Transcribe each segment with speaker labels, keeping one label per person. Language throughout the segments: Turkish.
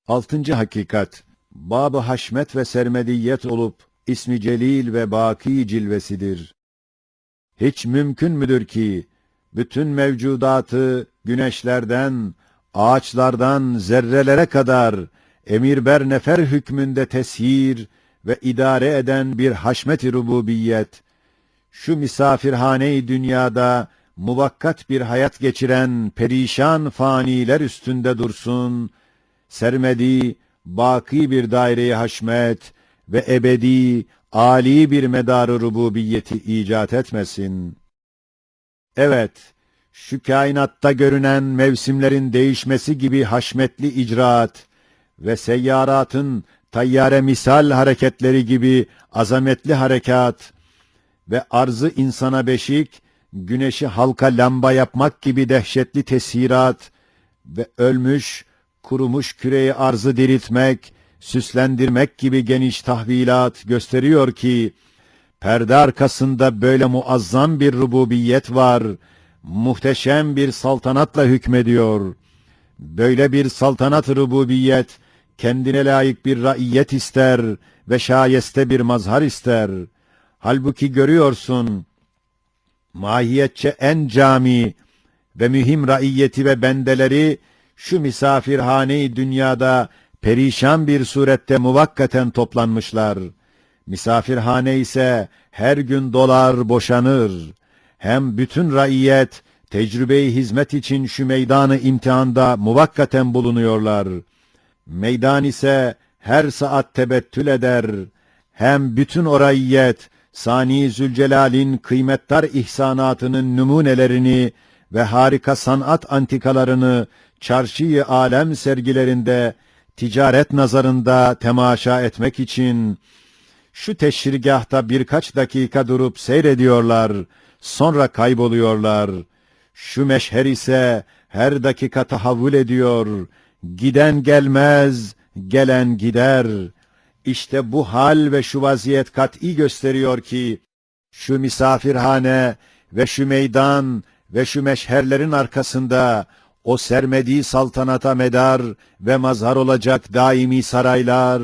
Speaker 1: Altıncı hakikat, bab-ı haşmet ve sermediyet olup, ismi celil ve baki cilvesidir. Hiç mümkün müdür ki, bütün mevcudatı, güneşlerden, ağaçlardan, zerrelere kadar, emir ber nefer hükmünde teshir ve idare eden bir haşmet-i rububiyet, şu misafirhane-i dünyada, muvakkat bir hayat geçiren perişan faniler üstünde dursun, sermedi, baki bir daire-i haşmet ve ebedi, âli bir medar-ı rububiyeti icat etmesin. Evet, şu kainatta görünen mevsimlerin değişmesi gibi haşmetli icraat ve seyyaratın tayyare misal hareketleri gibi azametli harekat ve arzı insana beşik, güneşi halka lamba yapmak gibi dehşetli tesirat ve ölmüş, kurumuş küreyi arzı diriltmek, süslendirmek gibi geniş tahvilat gösteriyor ki, perde arkasında böyle muazzam bir rububiyet var, muhteşem bir saltanatla hükmediyor. Böyle bir saltanat-ı rububiyet, kendine layık bir raiyet ister ve şayeste bir mazhar ister. Halbuki görüyorsun, mahiyetçe en cami ve mühim raiyeti ve bendeleri, şu misafirhane-i dünyada perişan bir surette muvakkaten toplanmışlar. Misafirhane ise her gün dolar, boşanır. Hem bütün raiyet, tecrübe-i hizmet için şu meydanı imtihanda muvakkaten bulunuyorlar. Meydan ise her saat tebettül eder. Hem bütün o raiyet, Sani Zülcelal'in kıymetdar ihsanatının numunelerini ve harika sanat antikalarını çarşı-i alem sergilerinde, ticaret nazarında temaşa etmek için, şu teşrigâhta birkaç dakika durup seyrediyorlar, sonra kayboluyorlar. Şu meşher ise her dakika tahavvül ediyor, giden gelmez, gelen gider. İşte bu hal ve şu vaziyet kat'î gösteriyor ki, şu misafirhane ve şu meydan ve şu meşherlerin arkasında, o sermediği saltanata medar ve mazhar olacak daimi saraylar,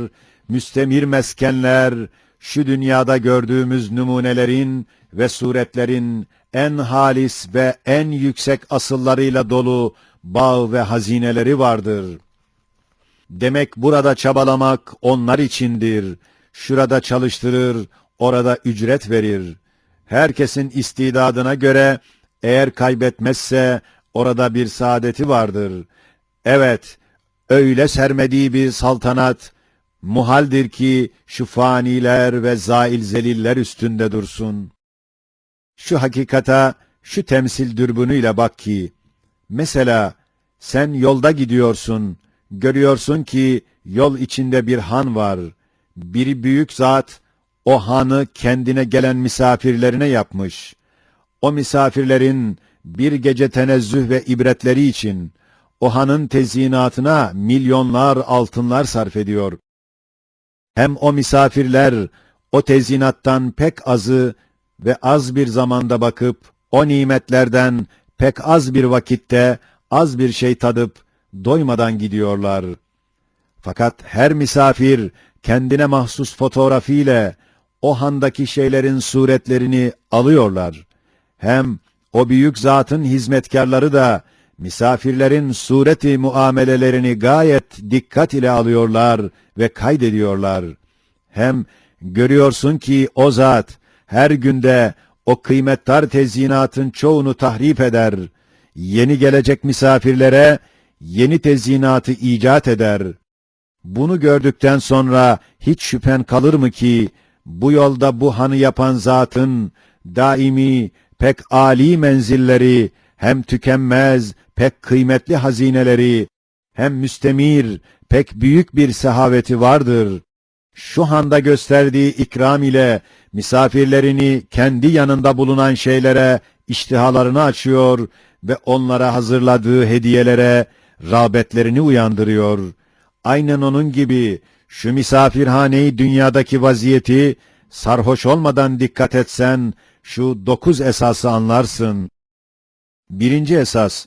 Speaker 1: müstemir meskenler, şu dünyada gördüğümüz numunelerin ve suretlerin en halis ve en yüksek asıllarıyla dolu bağ ve hazineleri vardır. Demek burada çabalamak onlar içindir. Şurada çalıştırır, orada ücret verir. Herkesin istidadına göre eğer kaybetmezse orada bir saadeti vardır. Evet, öyle sermediği bir saltanat, muhaldir ki şu faniler ve zail zeliller üstünde dursun. Şu hakikata, şu temsil dürbünüyle bak ki, mesela sen yolda gidiyorsun, görüyorsun ki yol içinde bir han var. Bir büyük zat, o hanı kendine gelen misafirlerine yapmış. O misafirlerin bir gece tenezzüh ve ibretleri için, o hanın tezyinatına milyonlar altınlar sarf ediyor. Hem o misafirler, o tezyinattan pek azı ve az bir zamanda bakıp, o nimetlerden pek az bir vakitte, az bir şey tadıp, doymadan gidiyorlar. Fakat her misafir, kendine mahsus fotoğrafıyla, o handaki şeylerin suretlerini alıyorlar. Hem o büyük zatın hizmetkarları da, misafirlerin sureti muamelelerini gayet dikkat ile alıyorlar ve kaydediyorlar. Hem görüyorsun ki o zat, her günde o kıymetdar tezyinatın çoğunu tahrip eder, yeni gelecek misafirlere yeni tezyinatı icat eder. Bunu gördükten sonra hiç şüphen kalır mı ki, bu yolda bu hanı yapan zatın, daimi, pek âli menzilleri, hem tükenmez, pek kıymetli hazineleri, hem müstemir, pek büyük bir sehaveti vardır. Şu handa gösterdiği ikram ile, misafirlerini kendi yanında bulunan şeylere, iştihalarını açıyor ve onlara hazırladığı hediyelere, rağbetlerini uyandırıyor. Aynen onun gibi, şu misafirhaneyi dünyadaki vaziyeti, sarhoş olmadan dikkat etsen, şu 9 esası anlarsın. Birinci esas,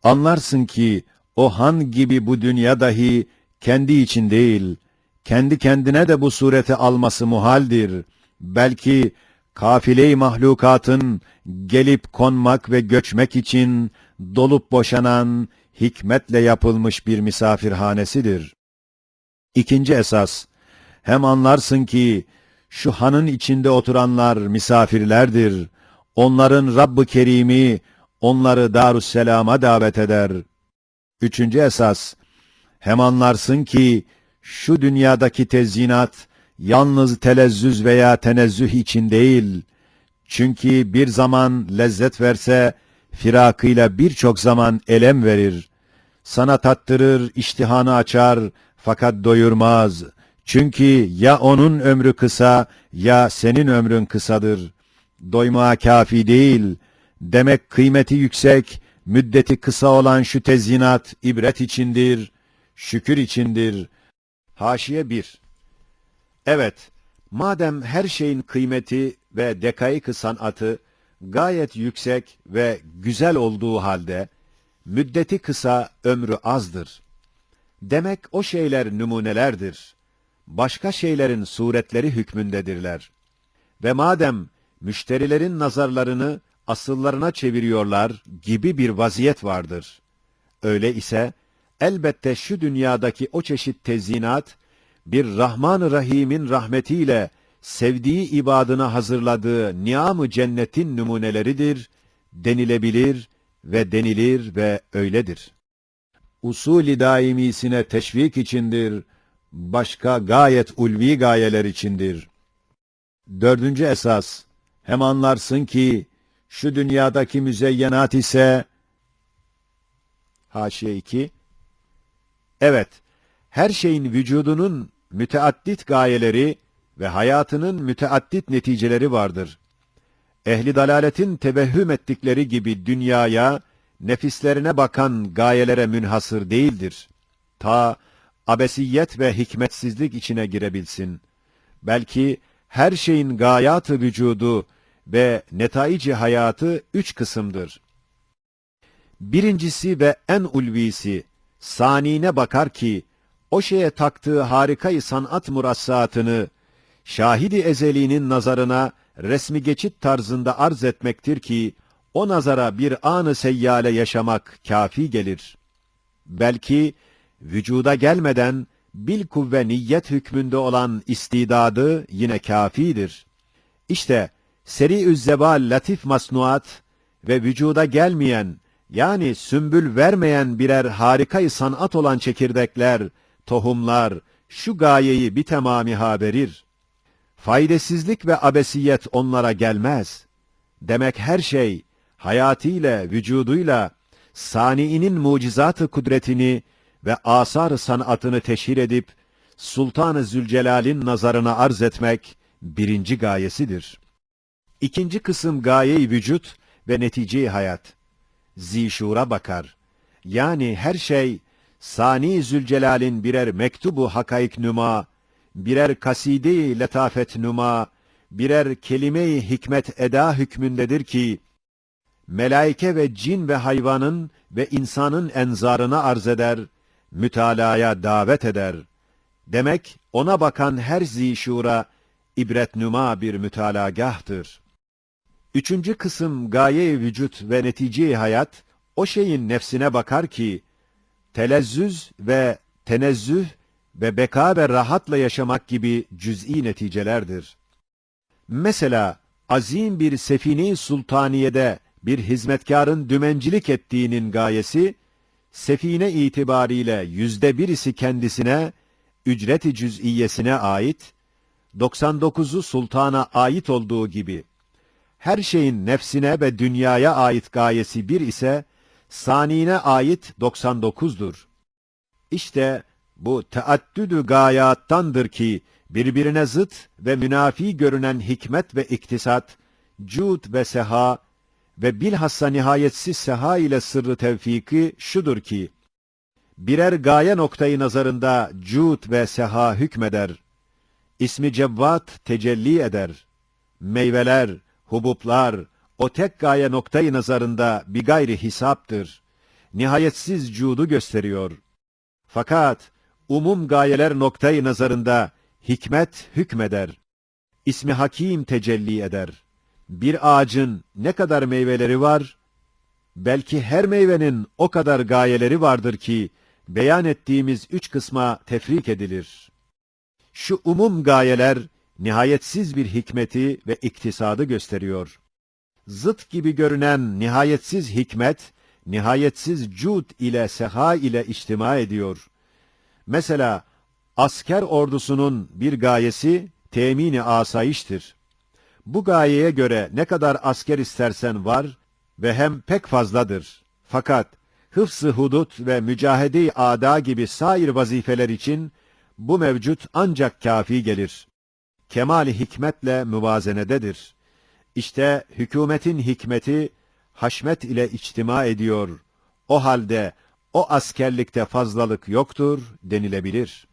Speaker 1: anlarsın ki, o han gibi bu dünya dahi, kendi için değil, kendi kendine de bu sureti alması muhaldir. Belki kafile-i mahlukatın gelip konmak ve göçmek için dolup boşanan, hikmetle yapılmış bir misafirhanesidir. İkinci esas, hem anlarsın ki şu hanın içinde oturanlar misafirlerdir. Onların Rabb-ı Kerim'i onları Darüsselam'a davet eder. Üçüncü esas, hem anlarsın ki şu dünyadaki tezyinat yalnız telezzüz veya tenezzüh için değil. Çünkü bir zaman lezzet verse firakıyla birçok zaman elem verir. Sana tattırır, iştihanı açar fakat doyurmaz. Çünkü ya onun ömrü kısa ya senin ömrün kısadır. Doymaya kafi değil. Demek kıymeti yüksek, müddeti kısa olan şu tezyinat ibret içindir, şükür içindir. Haşiye 1. Evet, madem her şeyin kıymeti ve dekaik-ı sanatı gayet yüksek ve güzel olduğu halde, müddeti kısa, ömrü azdır. Demek o şeyler numunelerdir. Başka şeylerin suretleri hükmündedirler. Ve madem müşterilerin nazarlarını asıllarına çeviriyorlar gibi bir vaziyet vardır. Öyle ise elbette şu dünyadaki o çeşit tezyinat, bir Rahman-ı Rahim'in rahmetiyle sevdiği ibadına hazırladığı niam-ı cennetin numuneleridir, denilebilir ve denilir ve öyledir. Usul-i daimisine teşvik içindir, başka gayet ulvi gayeler içindir. Dördüncü esas, hem anlarsın ki şu dünyadaki müzeyyenat ise Haşiye 2. Evet, her şeyin vücudunun müteaddit gayeleri ve hayatının müteaddit neticeleri vardır. Ehli dalaletin tevehhüm ettikleri gibi dünyaya, nefislerine bakan gayelere münhasır değildir. Ta abesiyet ve hikmetsizlik içine girebilsin. Belki her şeyin gayatı vücudu ve netaici hayatı 3 kısımdır. Birincisi ve en ulvisi, sanine bakar ki, o şeye taktığı harikayı sanat murassaatını, şahidi ezeliğinin nazarına resmi geçit tarzında arz etmektir ki, o nazara bir anı seyyale yaşamak kafi gelir. Belki, vücuda gelmeden, bilkuvve niyet hükmünde olan istidadı yine kafidir. İşte, seri-üz zeval latif masnuat ve vücuda gelmeyen, yani sümbül vermeyen birer harikayı sanat olan çekirdekler, tohumlar, şu gayeyi bir tamamiha verir. Faydasızlık ve abesiyet onlara gelmez. Demek her şey, hayatıyla, vücuduyla, saniinin mucizatı kudretini ve asar-ı sanatını teşhir edip, Sultan-ı Zülcelal'in nazarına arz etmek, birinci gayesidir. İkinci kısım gaye-i vücut ve netice-i hayat. Zişura bakar. Yani her şey, Sani Zülcelal'in birer mektubu hakaik nüma, birer kaside-i letafet nüma, birer kelime-i hikmet eda hükmündedir ki, melaike ve cin ve hayvanın ve insanın enzarına arz eder, mütalaya davet eder. Demek ona bakan her zişura, ibretnüma bir mütalagahtır. Üçüncü kısım gaye-i vücut ve netice-i hayat, o şeyin nefsine bakar ki, telezzüz ve tenezzüh ve beka ve rahatla yaşamak gibi cüz'i neticelerdir. Mesela, azim bir sefine-i sultaniyede bir hizmetkarın dümencilik ettiğinin gayesi, sefine itibariyle %1'isi kendisine, ücret-i cüz'iyesine ait, 99'u sultana ait olduğu gibi, her şeyin nefsine ve dünyaya ait gayesi bir ise, sanine ait 99'dur. İşte bu teaddüdü gayattandır ki, birbirine zıt ve münafi görünen hikmet ve iktisat, cud ve seha ve bilhassa nihayetsiz seha ile sırrı tevfiki şudur ki, birer gaye noktayı nazarında cud ve seha hükmeder. İsmi Cevvat tecelli eder. Meyveler, hubuplar, o tek gaye noktayı nazarında bir gayri hisaptır. Nihayetsiz cudu gösteriyor. Fakat Umum gayeler noktayı nazarında hikmet hükmeder. İsmi Hakim tecelli eder. Bir ağacın ne kadar meyveleri var? Belki her meyvenin o kadar gayeleri vardır ki, beyan ettiğimiz 3 kısma tefrik edilir. Şu umum gayeler, nihayetsiz bir hikmeti ve iktisadı gösteriyor. Zıt gibi görünen nihayetsiz hikmet, nihayetsiz cud ile seha ile içtima ediyor. Mesela, asker ordusunun bir gayesi, temin-i asayiştir. Bu gayeye göre ne kadar asker istersen var ve hem pek fazladır. Fakat hıfz-ı hudut ve mücahede-i âdâ gibi sair vazifeler için bu mevcut ancak kafi gelir. Kemal-i hikmetle müvazenededir. İşte hükümetin hikmeti haşmet ile içtima ediyor. O halde o askerlikte fazlalık yoktur denilebilir.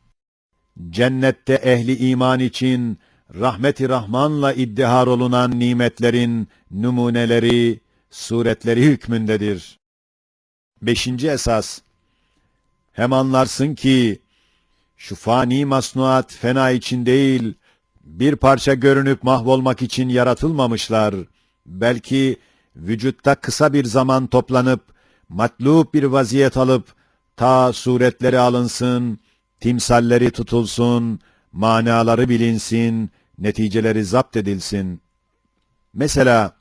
Speaker 1: Cennette ehli iman için rahmet-i Rahman'la iddihar olunan nimetlerin numuneleri, suretleri hükmündedir. 5. esas, hem anlarsın ki şu fani masnuat fena için değil, bir parça görünüp mahvolmak için yaratılmamışlar. Belki vücutta kısa bir zaman toplanıp, matlub bir vaziyet alıp, ta suretleri alınsın, timsalleri tutulsun, manaları bilinsin, neticeleri zapt edilsin. Mesela,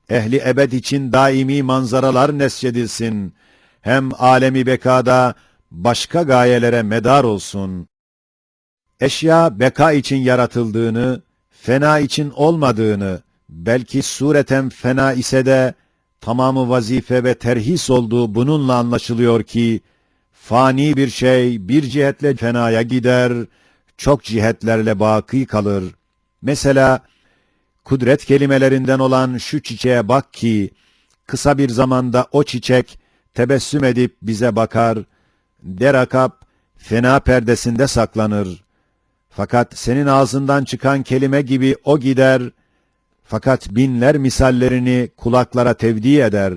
Speaker 1: ehli ebed için daimi manzaralar nesçedilsin, hem alemi bekada başka gayelere medar olsun. Eşya beka için yaratıldığını, fena için olmadığını, belki sureten fena ise de tamamı vazife ve terhis olduğu bununla anlaşılıyor ki, fani bir şey bir cihetle fenaya gider, çok cihetlerle baki kalır. Mesela, kudret kelimelerinden olan şu çiçeğe bak ki, kısa bir zamanda o çiçek tebessüm edip bize bakar, derakap fena perdesinde saklanır. Fakat senin ağzından çıkan kelime gibi o gider, fakat binler misallerini kulaklara tevdi eder.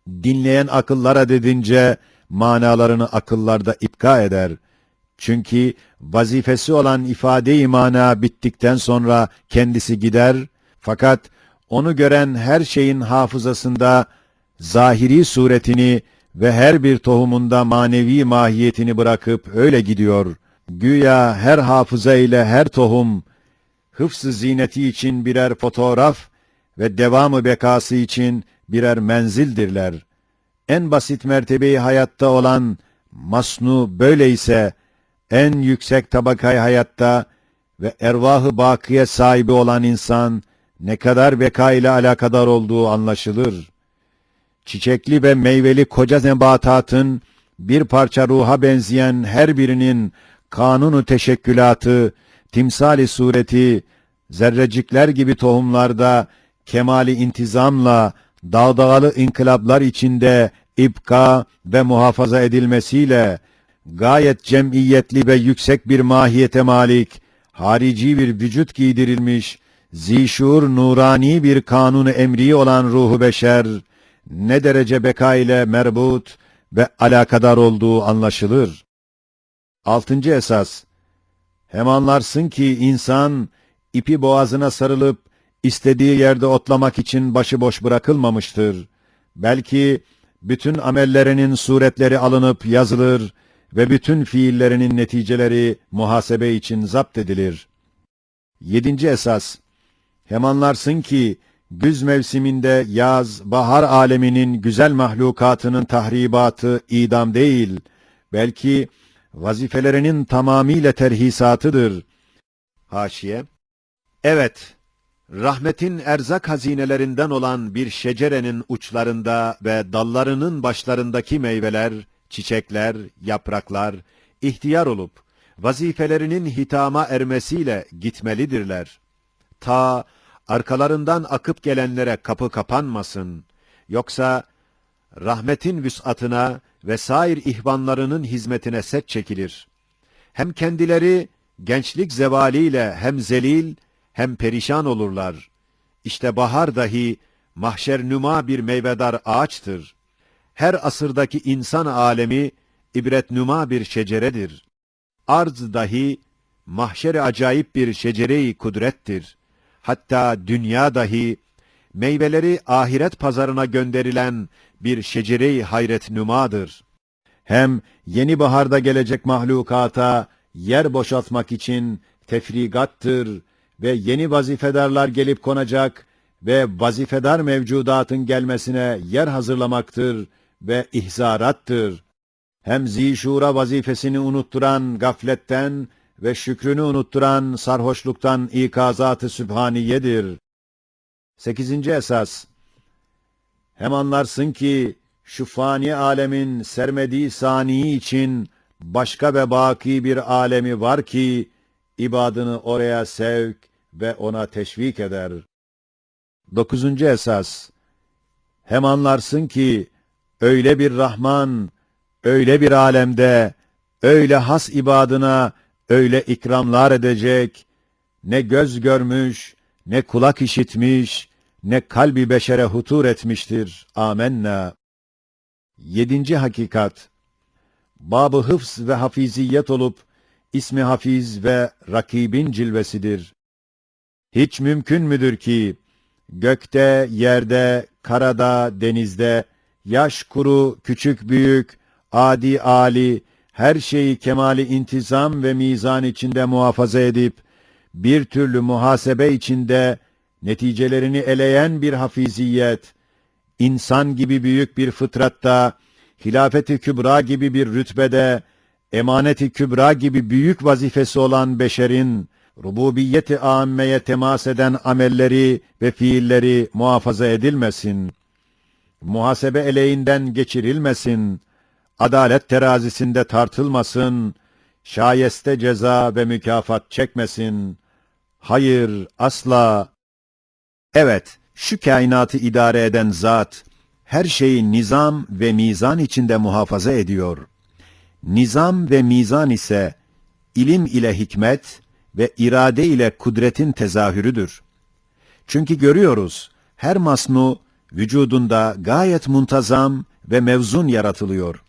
Speaker 1: Dinleyen akıllara dedince, manalarını akıllarda ipka eder. Çünkü vazifesi olan ifade-i mana bittikten sonra kendisi gider, fakat onu gören her şeyin hafızasında zahiri suretini ve her bir tohumunda manevi mahiyetini bırakıp öyle gidiyor. Güya her hafıza ile her tohum, hıfz-ı zineti için birer fotoğraf ve devamı bekası için birer menzildirler. En basit mertebeyi hayatta olan masnu böyleyse, en yüksek tabakayı hayatta ve ervah-ı bakiye sahibi olan insan ne kadar beka ile alakadar olduğu anlaşılır. Çiçekli ve meyveli koca nebatatın bir parça ruha benzeyen her birinin kanunu teşekkülatı, timsali sureti, zerrecikler gibi tohumlarda kemali intizamla dağdağalı inkılaplar içinde ibka ve muhafaza edilmesiyle gayet cemiyetli ve yüksek bir mahiyete malik, harici bir vücut giydirilmiş, zişur nurani bir kanunu emri olan ruhu beşer, ne derece beka ile merbut ve alakadar olduğu anlaşılır. 6. esas, hem anlarsın ki insan, ipi boğazına sarılıp, istediği yerde otlamak için başıboş bırakılmamıştır. Belki, bütün amellerinin suretleri alınıp yazılır ve bütün fiillerinin neticeleri muhasebe için zapt edilir. 7. esas, hem anlarsın ki, güz mevsiminde yaz, bahar aleminin güzel mahlukatının tahribatı idam değil, belki vazifelerinin tamamiyle terhisatıdır. Haşiye, evet, rahmetin erzak hazinelerinden olan bir şecerenin uçlarında ve dallarının başlarındaki meyveler, çiçekler, yapraklar, ihtiyar olup, vazifelerinin hitama ermesiyle gitmelidirler. Ta arkalarından akıp gelenlere kapı kapanmasın. Yoksa rahmetin vüs'atına ve sair ihvanlarının hizmetine set çekilir. Hem kendileri gençlik zevaliyle hem zelil hem perişan olurlar. İşte bahar dahi mahşer nüma bir meyvedar ağaçtır. Her asırdaki insan alemi ibretnuma bir şeceredir. Arz dahi, mahşer-i acayip bir şecere-i kudrettir. Hatta dünya dahi, meyveleri ahiret pazarına gönderilen bir şecere-i hayretnümadır. Hem yeni baharda gelecek mahlukata yer boşaltmak için tefrigattır ve yeni vazifedarlar gelip konacak ve vazifedar mevcudatın gelmesine yer hazırlamaktır ve ihzarattır. Hem zişura vazifesini unutturan gafletten ve şükrünü unutturan sarhoşluktan ikazat-ı sübhaniyedir. 8. esas. Hem anlarsın ki şu fani alemin sermediği saniyi için başka ve baki bir alemi var ki ibadını oraya sevk ve ona teşvik eder. 9. esas. Hem anlarsın ki öyle bir Rahman, öyle bir alemde, öyle has ibadına öyle ikramlar edecek, ne göz görmüş, ne kulak işitmiş, ne kalbi beşere hutur etmiştir. Amenna. 7. hakikat. Bab-ı hıfz ve hafiziyet olup, ismi hafiz ve rakibin cilvesidir. Hiç mümkün müdür ki, gökte, yerde, karada, denizde, yaş kuru, küçük büyük, adi âli, her şeyi kemali intizam ve mizan içinde muhafaza edip, bir türlü muhasebe içinde, neticelerini eleyen bir hafiziyet, insan gibi büyük bir fıtratta, hilafet-i kübra gibi bir rütbede, emanet-i kübra gibi büyük vazifesi olan beşerin, rububiyet-i âmmeye temas eden amelleri ve fiilleri muhafaza edilmesin. Muhasebe eleğinden geçirilmesin. Adalet terazisinde tartılmasın. Şayeste ceza ve mükafat çekmesin. Hayır, asla. Evet, şu kainatı idare eden zat, her şeyi nizam ve mizan içinde muhafaza ediyor. Nizam ve mizan ise, ilim ile hikmet ve irade ile kudretin tezahürüdür. Çünkü görüyoruz, her masnu, vücudunda gayet muntazam ve mevzun yaratılıyor.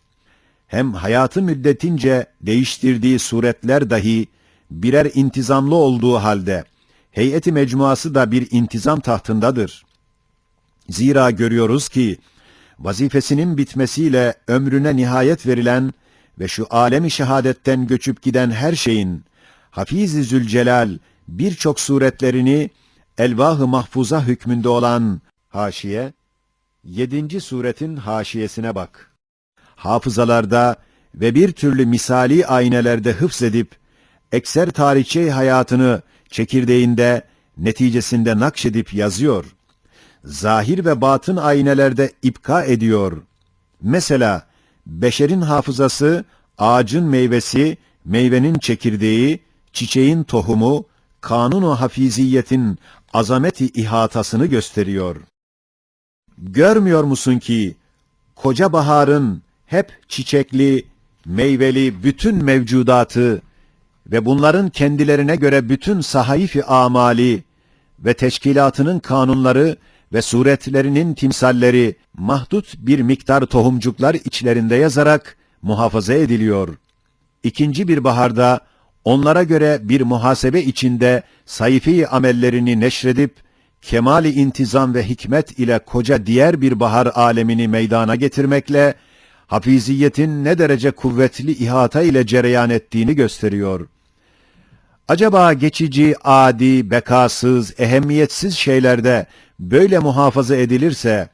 Speaker 1: Hem hayatı müddetince değiştirdiği suretler dahi, birer intizamlı olduğu halde, heyeti mecmuası da bir intizam tahtındadır. Zira görüyoruz ki, vazifesinin bitmesiyle ömrüne nihayet verilen ve şu alem-i şehadetten göçüp giden her şeyin, Hafiz-i Zülcelal birçok suretlerini elvah-ı mahfuza hükmünde olan haşiye, 7. suretin haşiyesine bak. Hafızalarda ve bir türlü misali aynelerde hıfzedip, ekser tarihçe hayatını çekirdeğinde, neticesinde nakşedip yazıyor. Zahir ve batın aynelerde ipka ediyor. Mesela, beşerin hafızası, ağacın meyvesi, meyvenin çekirdeği, çiçeğin tohumu, kanun-u hafiziyetin azameti ihatasını gösteriyor. Görmüyor musun ki, koca baharın hep çiçekli, meyveli bütün mevcudatı ve bunların kendilerine göre bütün sahayif-i amali ve teşkilatının kanunları ve suretlerinin timsalleri mahdut bir miktar tohumcuklar içlerinde yazarak muhafaza ediliyor. İkinci bir baharda onlara göre bir muhasebe içinde sayfi amellerini neşredip kemali intizam ve hikmet ile koca diğer bir bahar alemini meydana getirmekle hafiziyetin ne derece kuvvetli ihata ile cereyan ettiğini gösteriyor. Acaba geçici, adi, bekasız, ehemmiyetsiz şeylerde böyle muhafaza edilirse,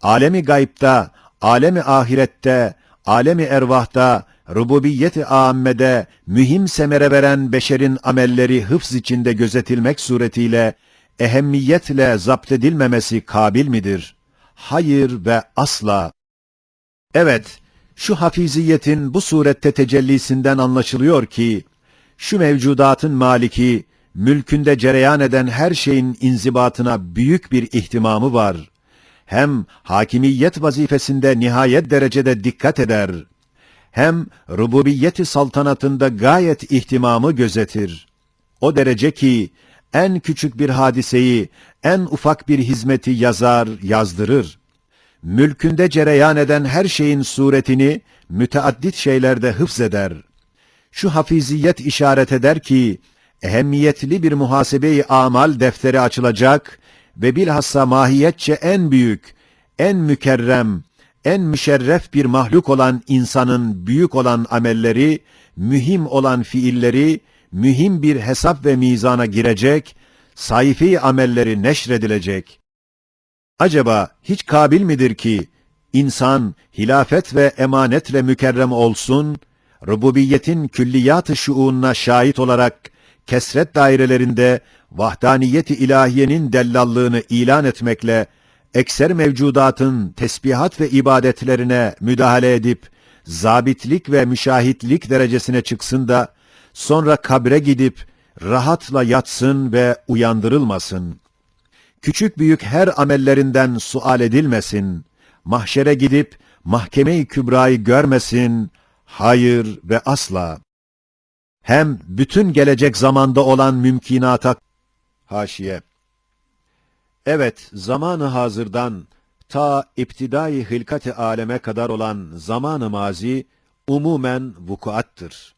Speaker 1: alemi gaybta, alemi ahirette, alemi ervahta, rububiyet-i âmmede mühim semere veren beşerin amelleri hıfz içinde gözetilmek suretiyle ehemmiyetle zapt edilmemesi kabil midir? Hayır ve asla. Evet, şu hafiziyetin bu surette tecellisinden anlaşılıyor ki, şu mevcudatın maliki, mülkünde cereyan eden her şeyin inzibatına büyük bir ihtimamı var. Hem hakimiyet vazifesinde nihayet derecede dikkat eder. Hem rububiyet-i saltanatında gayet ihtimamı gözetir. O derece ki, en küçük bir hadiseyi, en ufak bir hizmeti yazar, yazdırır. mülkünde cereyan eden her şeyin suretini müteaddit şeylerde hıfzeder. Şu hafiziyet işaret eder ki, ehemmiyetli bir muhasebe-i amal defteri açılacak ve bilhassa mahiyetçe en büyük, en mükerrem, en müşerref bir mahluk olan insanın büyük olan amelleri, mühim olan fiilleri, mühim bir hesap ve mizana girecek, sayfi amelleri neşredilecek. Acaba hiç kabil midir ki, insan hilafet ve emanetle mükerrem olsun, rububiyetin külliyat-ı şuununa şahit olarak, kesret dairelerinde vahdaniyet-i ilahiyenin dellallığını ilan etmekle, ekser mevcudatın tesbihat ve ibadetlerine müdahale edip, zabitlik ve müşahitlik derecesine çıksın da, sonra kabre gidip, rahatla yatsın ve uyandırılmasın. Küçük büyük her amellerinden sual edilmesin, mahşere gidip, mahkeme-i kübrayı görmesin, hayır ve asla. Hem bütün gelecek zamanda olan mümkinata, haşiye. Evet, zamanı hazırdan, ta iptidai hilkat-ı aleme kadar olan zamanı mazi, umumen vukuattır.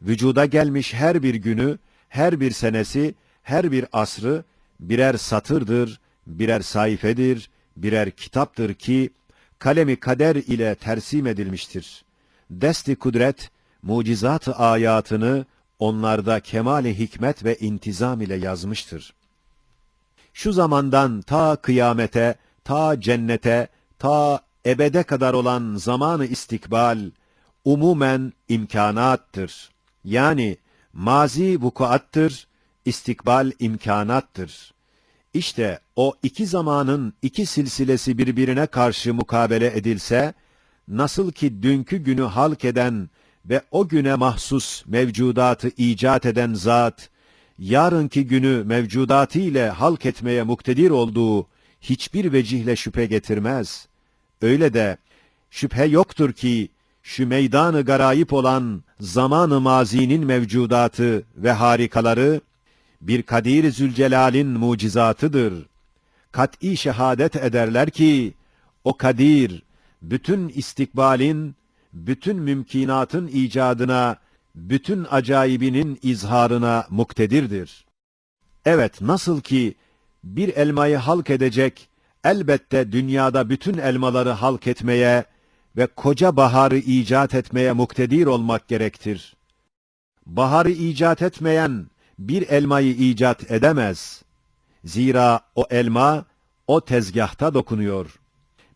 Speaker 1: Vücuda gelmiş her bir günü, her bir senesi, her bir asrı, birer satırdır, birer sayfedir, birer kitaptır ki, kalemi kader ile tersim edilmiştir. Dest-i kudret, mucizat-ı ayatını, onlarda kemal-i hikmet ve intizam ile yazmıştır. Şu zamandan ta kıyamete, ta cennete, ta ebede kadar olan zamanı istikbal, umumen imkanattır. Yani mazi vukuattır, istikbal imkanattır. İşte o iki zamanın iki silsilesi birbirine karşı mukabele edilse, nasıl ki dünkü günü halk eden ve o güne mahsus mevcudatı icat eden zat, yarınki günü mevcudatı ile halk etmeye muktedir olduğu hiçbir vecihle şüphe getirmez. Öyle de şüphe yoktur ki, şu meydan-ı garayip olan zaman-ı mazinin mevcudatı ve harikaları, bir Kadir-i Zülcelal'in mucizatıdır. Kat'î şehadet ederler ki, o Kadir, bütün istikbalin, bütün mümkinatın icadına, bütün acayibinin izharına muktedirdir. Evet, nasıl ki, bir elmayı halk edecek, elbette dünyada bütün elmaları halk etmeye ve koca baharı icat etmeye muktedir olmak gerektir. Baharı icat etmeyen, bir elmayı icat edemez. Zira o elma, o tezgahta dokunuyor.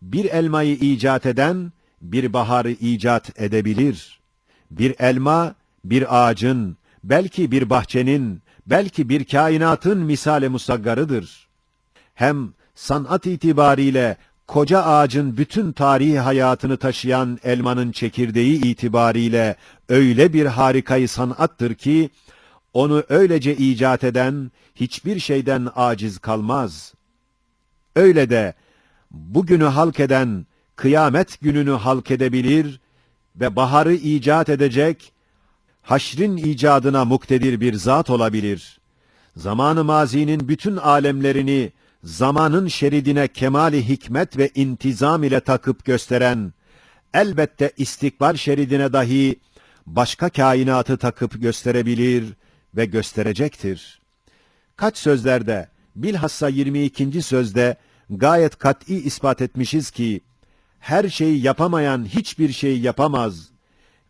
Speaker 1: Bir elmayı icat eden, bir baharı icat edebilir. Bir elma, bir ağacın, belki bir bahçenin, belki bir kainatın misale musaggarıdır. Hem sanat itibariyle, koca ağacın bütün tarihi hayatını taşıyan elmanın çekirdeği itibariyle, öyle bir harikayı sanattır ki, onu öylece icat eden, hiçbir şeyden aciz kalmaz. Öyle de, bugünü halk eden, kıyamet gününü halk edebilir ve baharı icat edecek, haşrin icadına muktedir bir zat olabilir. Zamanı mazinin bütün alemlerini, zamanın şeridine kemali hikmet ve intizam ile takıp gösteren, elbette istikbal şeridine dahi, başka kainatı takıp gösterebilir ve gösterecektir. Kaç sözlerde, bilhassa 22. sözde, gayet kat'î ispat etmişiz ki, her şeyi yapamayan hiçbir şeyi yapamaz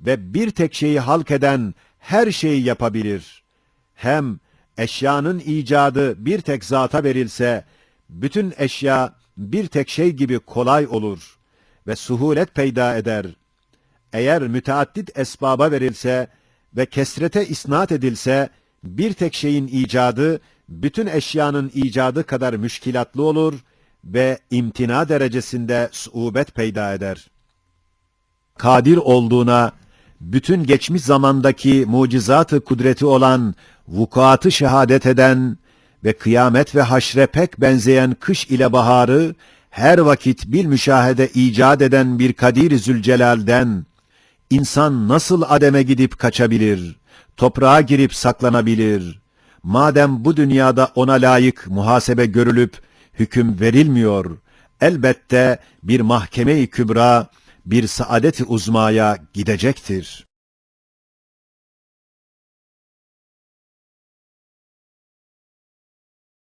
Speaker 1: ve bir tek şeyi halk eden her şeyi yapabilir. Hem eşyanın icadı bir tek zata verilse, bütün eşya bir tek şey gibi kolay olur ve suhulet peyda eder. Eğer müteaddit esbaba verilse ve kesrete isnat edilse, bir tek şeyin icadı, bütün eşyanın icadı kadar müşkilatlı olur ve imtina derecesinde suubet peyda eder. Kadir olduğuna, bütün geçmiş zamandaki mucizat-ı kudreti olan vukuatı şehadet eden ve kıyamet ve haşre pek benzeyen kış ile baharı, her vakit bil müşahede icat eden bir Kadir-i Zülcelal'den, insan nasıl ademe gidip kaçabilir, toprağa girip saklanabilir? Madem bu dünyada ona layık muhasebe görülüp hüküm verilmiyor, elbette bir mahkeme-i kübra, bir saadet-i uzmaya gidecektir.